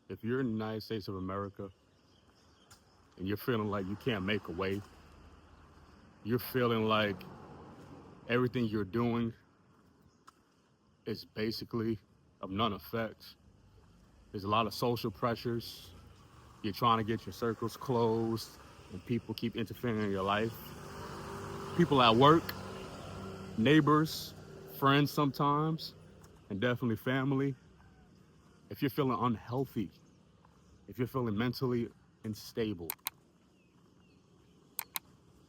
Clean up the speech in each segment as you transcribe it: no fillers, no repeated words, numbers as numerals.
If you're in the United States of America and you're feeling like you can't make a way, you're feeling like everything you're doing is basically of none effect. There's a lot of social pressures. You're trying to get your circles closed, and people keep interfering in your life. People at work, neighbors, friends sometimes, and definitely family. If you're feeling unhealthy, if you're feeling mentally unstable,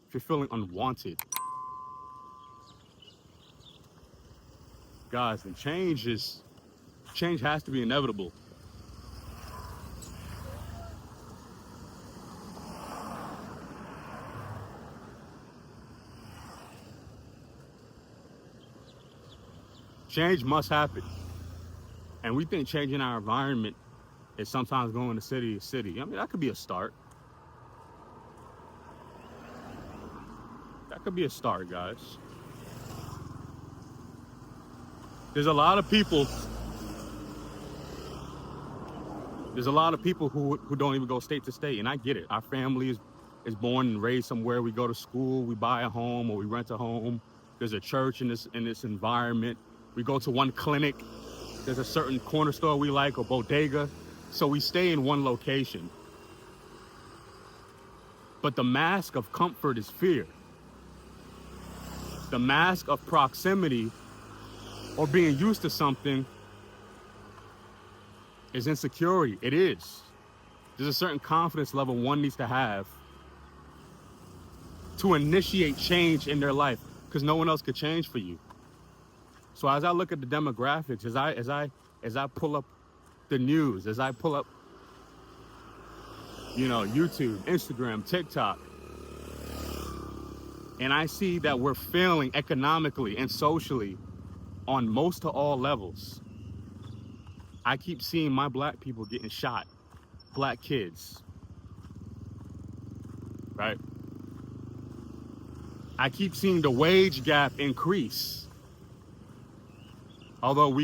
if you're feeling unwanted, guys, then change has to be inevitable. Change must happen. And we think changing our environment is sometimes going to city to city. I mean, that could be a start. That could be a start, guys. There's a lot of people. There's a lot of people who don't even go state to state, and I get it. Our family is born and raised somewhere. We go to school, we buy a home, or we rent a home. There's a church in this environment. We go to one clinic. There's a certain corner store we like, or bodega. So we stay in one location. But the mask of comfort is fear. The mask of proximity or being used to something is insecurity. It is. There's a certain confidence level one needs to have to initiate change in their life, because no one else could change for you. So as I look at the demographics, as I pull up the news, as I pull up, YouTube, Instagram, TikTok, and I see that we're failing economically and socially on most to all levels. I keep seeing my black people getting shot, black kids, right? I keep seeing the wage gap increase. Although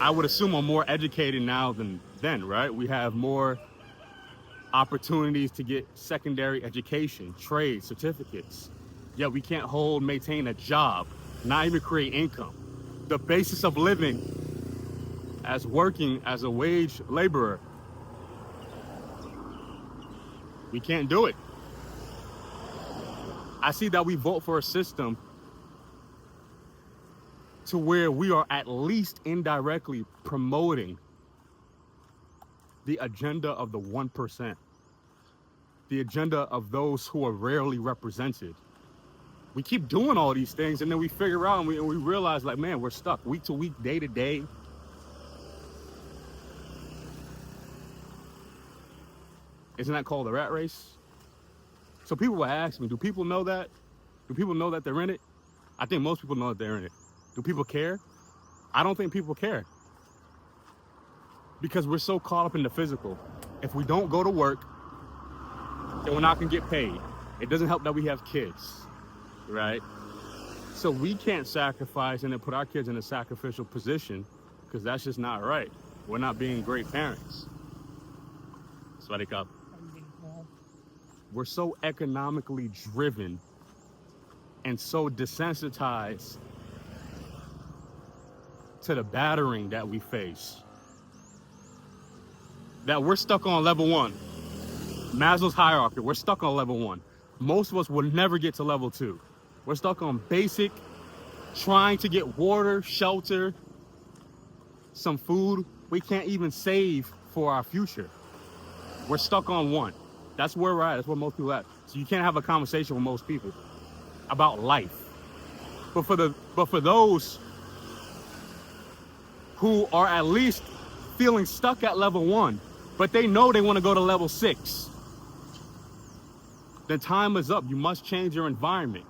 I would assume are more educated now than then, right? We have more opportunities to get secondary education, trade, certificates. Yet we can't maintain a job, not even create income. The basis of living as working as a wage laborer, we can't do it. I see that we vote for a system to where we are at least indirectly promoting the agenda of the 1%, the agenda of those who are rarely represented. We keep doing all these things, and then we figure out and we realize, like, man, we're stuck week to week, day to day. Isn't that called a rat race? So people will ask me, do people know that? Do people know that they're in it? I think most people know that they're in it. Do people care? I don't think people care. Because we're so caught up in the physical. If we don't go to work, then we're not gonna get paid. It doesn't help that we have kids, right? So we can't sacrifice and then put our kids in a sacrificial position, because that's just not right. We're not being great parents. We're so economically driven and so desensitized to the battering that we face that we're stuck on level one. Maslow's hierarchy, we're stuck on level one. Most of us will never get to level two. We're stuck on basic, trying to get water, shelter, some food. We can't even save for our future. We're stuck on one. That's where we're at. That's where most people are at. So you can't have a conversation with most people about life. But for those who are at least feeling stuck at level one, but they know they want to go to level 6, then time is up. You must change your environment.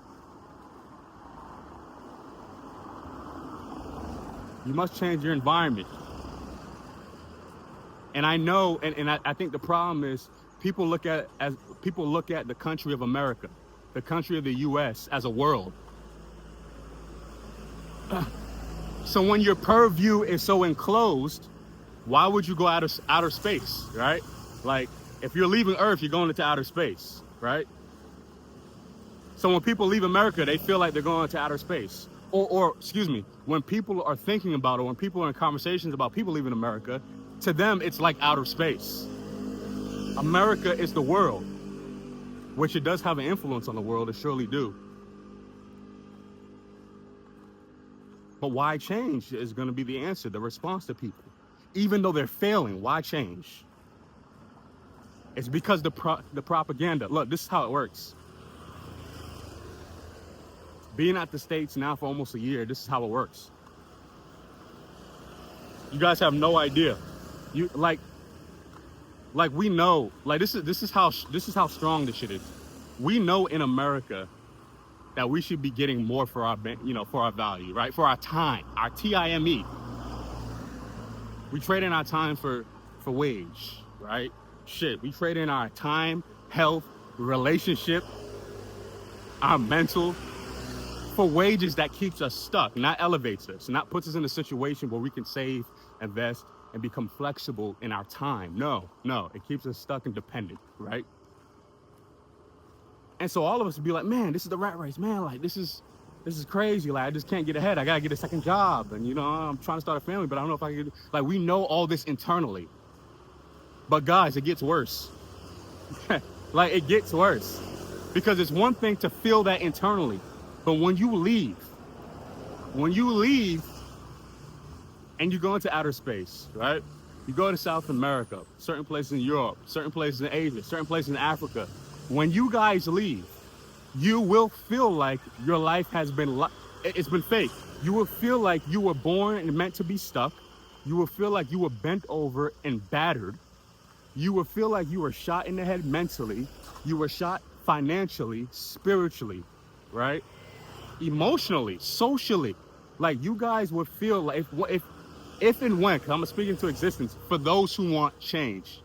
You must change your environment. And I know, and I think the problem is people look at the country of America, the country of the US as a world. So when your purview is so enclosed, Why would you go outer space, right? Like, if you're leaving Earth, you're going into outer space, right? So when people leave America, they feel like they're going to outer space. Or excuse me, when people are thinking about it, when people are in conversations about people leaving America, to them, it's like outer space. America is the world, which it does have an influence on the world, it surely do. But why change is going to be the answer, the response to people. Even though they're failing, why change? It's because the propaganda. Look, this is how it works. Being at the States now for almost a year, this is how it works. You guys have no idea. You like we know, like this is how strong this shit is. We know in America that we should be getting more for our, for our value, right? For our time, our TIME. We trade in our time for wage, right? Shit, we trade in our time, health, relationship, our mental, for wages that keeps us stuck, not elevates us, not puts us in a situation where we can save, invest, and become flexible in our time. No, it keeps us stuck and dependent, right? And so all of us would be like, man, this is the rat race, man. Like, this is crazy. Like, I just can't get ahead. I gotta get a second job, and I'm trying to start a family, but I don't know if I can. Like, we know all this internally, but guys, it gets worse. Like, it gets worse, because it's one thing to feel that internally, but when you leave and you go into outer space, right? You go to South America, certain places in Europe, certain places in Asia, certain places in Africa. When you guys leave, you will feel like your life has been, it's been fake. You will feel like you were born and meant to be stuck. You will feel like you were bent over and battered. You will feel like you were shot in the head mentally. You were shot financially, spiritually, right? Emotionally, socially. Like, you guys would feel like, if and when, 'cause I'm speaking to existence, for those who want change,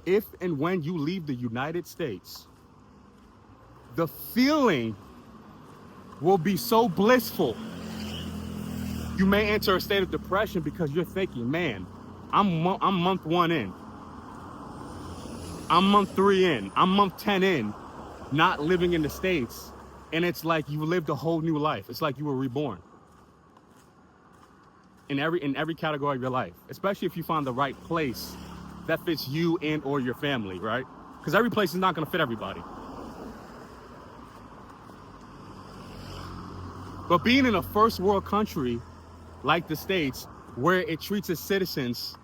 if and when you leave the United States, the feeling will be so blissful. You may enter a state of depression because you're thinking, man, I'm month 1 in. I'm month 3 in. I'm month 10 in, not living in the States. And it's like you lived a whole new life. It's like you were reborn. In every category of your life, especially if you find the right place that fits you and or your family, right? Because every place is not going to fit everybody. But being in a first world country like the States, where it treats its citizens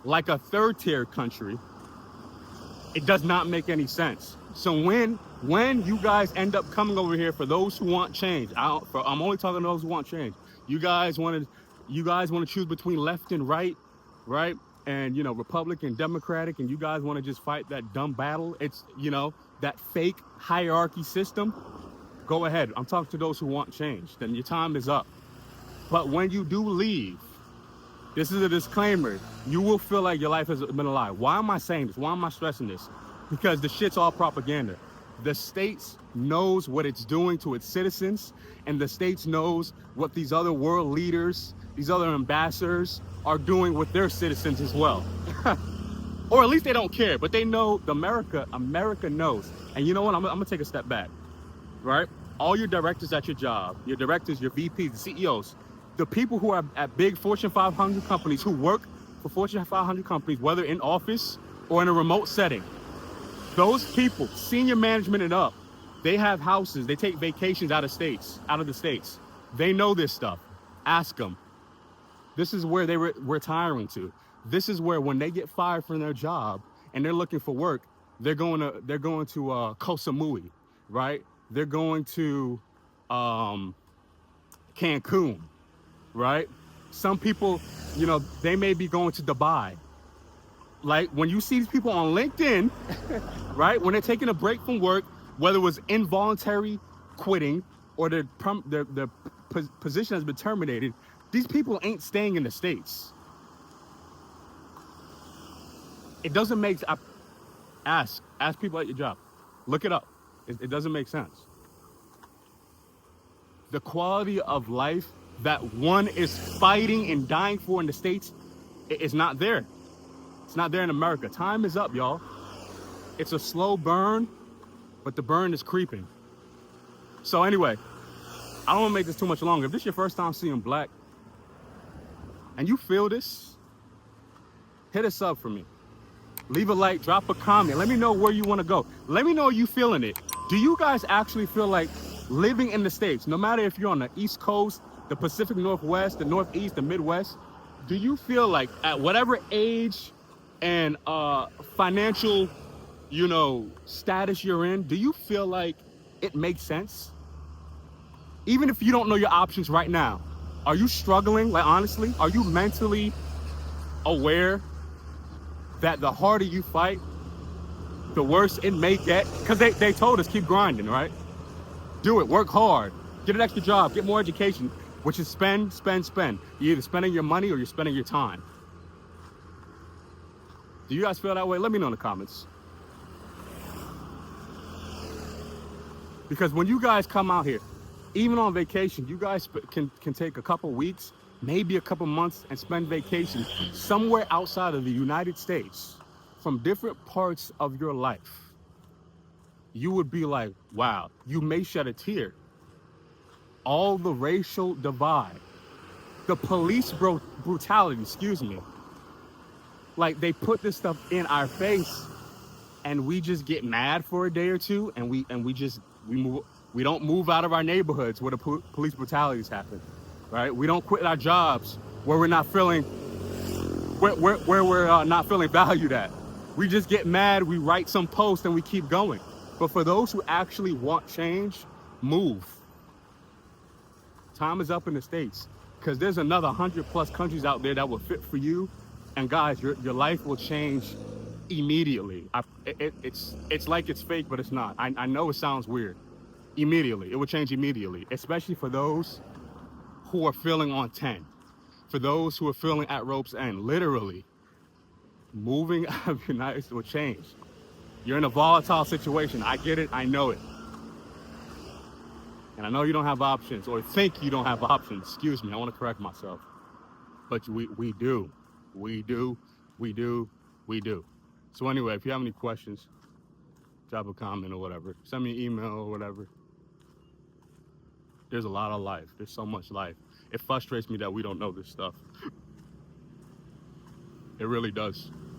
like a third tier country, it does not make any sense. So when you guys end up coming over here, for those who want change, I'm only talking to those who want change. You guys want to choose between left and right, and Republican, Democratic, and you guys want to just fight that dumb battle. It's that fake hierarchy system. Go ahead. I'm talking to those who want change. Then your time is up. But when you do leave, this is a disclaimer, you will feel like your life has been a lie. Why am I saying this? Why am I stressing this? Because the shit's all propaganda. The States knows what it's doing to its citizens, and the States knows what these other world leaders, these other ambassadors are doing with their citizens as well. Or at least they don't care, but they know America knows. And you know what? I'm gonna take a step back, right? All your directors at your job, your directors, your VPs, the CEOs, the people who are at big Fortune 500 companies, who work for Fortune 500 companies, whether in office or in a remote setting, those people, senior management and up, they have houses, they take vacations out of the States. They know this stuff. Ask them. This is where they're retiring to. This is where, when they get fired from their job and they're looking for work, they're going to Koh Samui, right? They're going to Cancun, right? Some people, they may be going to Dubai. Like, when you see these people on LinkedIn, right? When they're taking a break from work, whether it was involuntary quitting or their position has been terminated, these people ain't staying in the States. It doesn't make, ask people at your job. Look it up. It doesn't make sense. The quality of life that one is fighting and dying for in the States, It's not there. It's not there in America. Time is up, y'all. It's a slow burn, but the burn is creeping. So anyway, I don't want to make this too much longer. If this is your first time seeing black and you feel this, hit us up for me. Leave a like, drop a comment. Let me know where you want to go. Let me know you feeling it. Do you guys actually feel like living in the States, no matter if you're on the East Coast, the Pacific Northwest, the Northeast, the Midwest, do you feel like at whatever age and financial, status you're in, do you feel like it makes sense? Even if you don't know your options right now, are you struggling? Like, honestly, are you mentally aware that the harder you fight, the worse it may get? Because they told us keep grinding, right? Do it, work hard, get an extra job, get more education, which is spend. You're either spending your money or you're spending your time. Do you guys feel that way? Let me know in the comments. Because when you guys come out here, even on vacation, you guys can take a couple weeks, maybe a couple months, and spend vacation somewhere outside of the United States from different parts of your life. You would be like, wow, you may shed a tear. All the racial divide, the police brutality, like they put this stuff in our face and we just get mad for a day or two and we don't move out of our neighborhoods where the police brutalities happen, right? We don't quit our jobs where we're not feeling not feeling valued at. We just get mad, we write some post and we keep going. But for those who actually want change, move. Time is up in the States because there's another 100+ countries out there that will fit for you. And guys, your life will change immediately. It's like it's fake, but it's not. I know it sounds weird. Immediately, it will change immediately, especially for those who are feeling on 10, for those who are feeling at rope's end. Literally, moving out of the United States will change. You're in a volatile situation. I get it. I know it. And I know you don't have options or think you don't have options. Excuse me, I want to correct myself. But we do. We do. So anyway, if you have any questions, drop a comment or whatever. Send me an email or whatever. There's a lot of life. There's so much life. It frustrates me that we don't know this stuff. It really does.